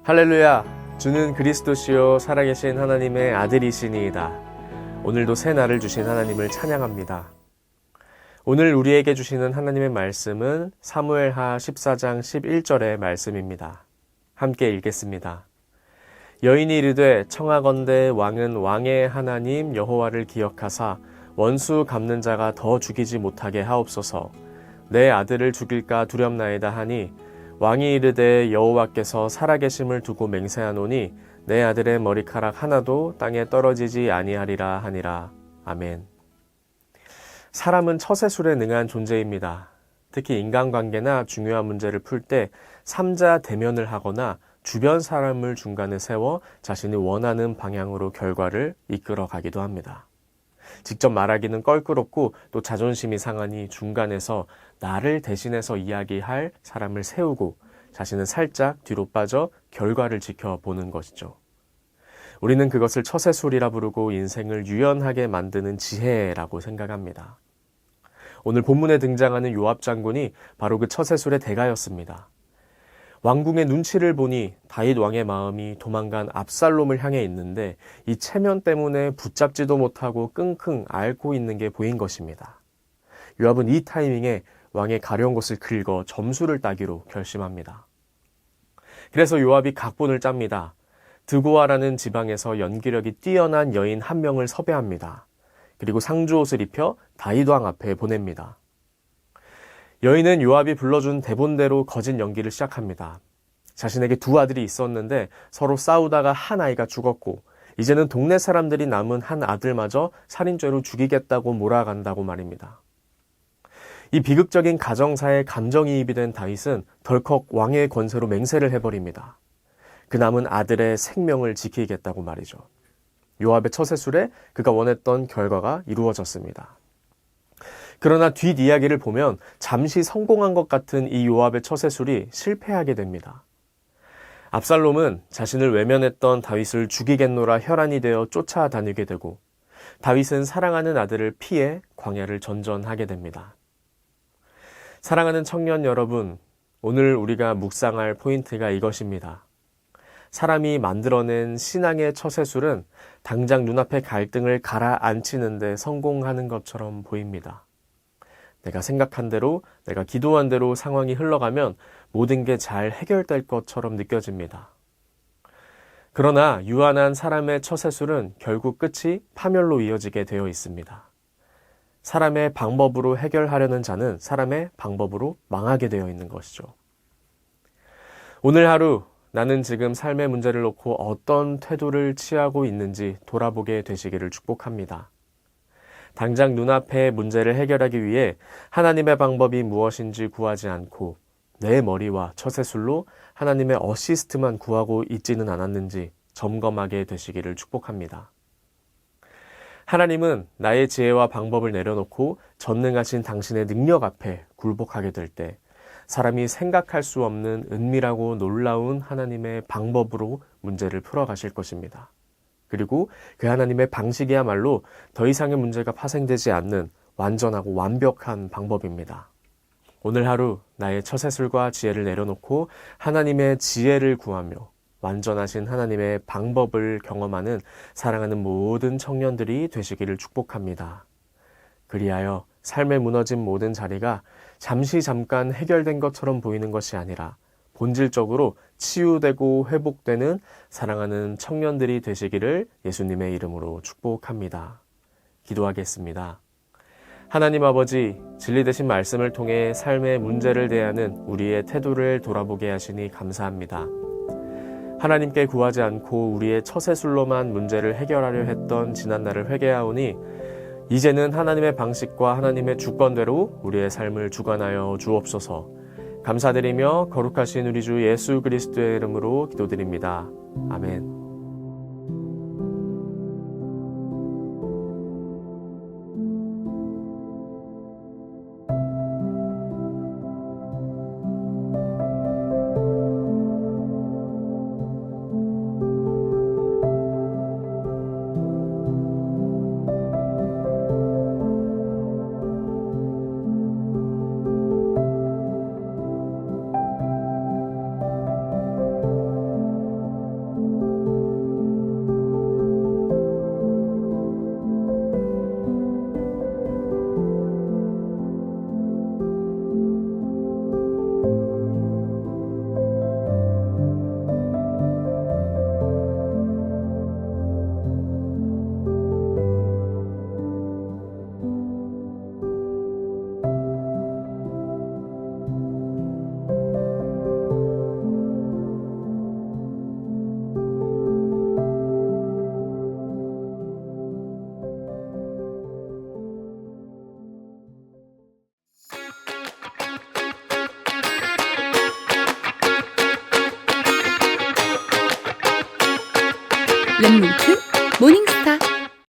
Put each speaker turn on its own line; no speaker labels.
할렐루야! 주는 그리스도시요 살아계신 하나님의 아들이시니이다. 오늘도 새 날을 주신 하나님을 찬양합니다. 오늘 우리에게 주시는 하나님의 말씀은 사무엘하 14장 11절의 말씀입니다. 함께 읽겠습니다. 여인이 이르되 청하건대 왕은 왕의 하나님 여호와를 기억하사 원수 갚는 자가 더 죽이지 못하게 하옵소서. 내 아들을 죽일까 두렵나이다 하니 왕이 이르되 여호와께서 살아계심을 두고 맹세하노니 내 아들의 머리카락 하나도 땅에 떨어지지 아니하리라 하니라. 아멘. 사람은 처세술에 능한 존재입니다. 특히 인간관계나 중요한 문제를 풀 때 삼자 대면을 하거나 주변 사람을 중간에 세워 자신이 원하는 방향으로 결과를 이끌어 가기도 합니다. 직접 말하기는 껄끄럽고 또 자존심이 상하니 중간에서 나를 대신해서 이야기할 사람을 세우고 자신은 살짝 뒤로 빠져 결과를 지켜보는 것이죠. 우리는 그것을 처세술이라 부르고 인생을 유연하게 만드는 지혜라고 생각합니다. 오늘 본문에 등장하는 요압 장군이 바로 그 처세술의 대가였습니다. 왕궁의 눈치를 보니 다윗 왕의 마음이 도망간 압살롬을 향해 있는데 이 체면 때문에 붙잡지도 못하고 끙끙 앓고 있는 게 보인 것입니다. 요압은 이 타이밍에 왕의 가려운 것을 긁어 점수를 따기로 결심합니다. 그래서 요압이 각본을 짭니다. 드고아라는 지방에서 연기력이 뛰어난 여인 한 명을 섭외합니다. 그리고 상주옷을 입혀 다윗 왕 앞에 보냅니다. 여인은 요압이 불러준 대본대로 거짓 연기를 시작합니다. 자신에게 두 아들이 있었는데 서로 싸우다가 한 아이가 죽었고 이제는 동네 사람들이 남은 한 아들마저 살인죄로 죽이겠다고 몰아간다고 말입니다. 이 비극적인 가정사에 감정이입이 된 다윗은 덜컥 왕의 권세로 맹세를 해버립니다. 그 남은 아들의 생명을 지키겠다고 말이죠. 요압의 처세술에 그가 원했던 결과가 이루어졌습니다. 그러나 뒷이야기를 보면 잠시 성공한 것 같은 이 요압의 처세술이 실패하게 됩니다. 압살롬은 자신을 외면했던 다윗을 죽이겠노라 혈안이 되어 쫓아다니게 되고 다윗은 사랑하는 아들을 피해 광야를 전전하게 됩니다. 사랑하는 청년 여러분, 오늘 우리가 묵상할 포인트가 이것입니다. 사람이 만들어낸 신앙의 처세술은 당장 눈앞의 갈등을 가라앉히는 데 성공하는 것처럼 보입니다. 내가 생각한 대로, 내가 기도한 대로 상황이 흘러가면 모든 게 잘 해결될 것처럼 느껴집니다. 그러나 유한한 사람의 처세술은 결국 끝이 파멸로 이어지게 되어 있습니다. 사람의 방법으로 해결하려는 자는 사람의 방법으로 망하게 되어 있는 것이죠. 오늘 하루 나는 지금 삶의 문제를 놓고 어떤 태도를 취하고 있는지 돌아보게 되시기를 축복합니다. 당장 눈앞의 문제를 해결하기 위해 하나님의 방법이 무엇인지 구하지 않고 내 머리와 처세술로 하나님의 어시스트만 구하고 있지는 않았는지 점검하게 되시기를 축복합니다. 하나님은 나의 지혜와 방법을 내려놓고 전능하신 당신의 능력 앞에 굴복하게 될 때 사람이 생각할 수 없는 은밀하고 놀라운 하나님의 방법으로 문제를 풀어가실 것입니다. 그리고 그 하나님의 방식이야말로 더 이상의 문제가 파생되지 않는 완전하고 완벽한 방법입니다. 오늘 하루 나의 처세술과 지혜를 내려놓고 하나님의 지혜를 구하며 완전하신 하나님의 방법을 경험하는 사랑하는 모든 청년들이 되시기를 축복합니다. 그리하여 삶에 무너진 모든 자리가 잠깐 해결된 것처럼 보이는 것이 아니라 본질적으로 치유되고 회복되는 사랑하는 청년들이 되시기를 예수님의 이름으로 축복합니다. 기도하겠습니다. 하나님 아버지, 진리 되신 말씀을 통해 삶의 문제를 대하는 우리의 태도를 돌아보게 하시니 감사합니다. 하나님께 구하지 않고 우리의 처세술로만 문제를 해결하려 했던 지난날을 회개하오니 이제는 하나님의 방식과 하나님의 주권대로 우리의 삶을 주관하여 주옵소서. 감사드리며 거룩하신 우리 주 예수 그리스도의 이름으로 기도드립니다. 아멘.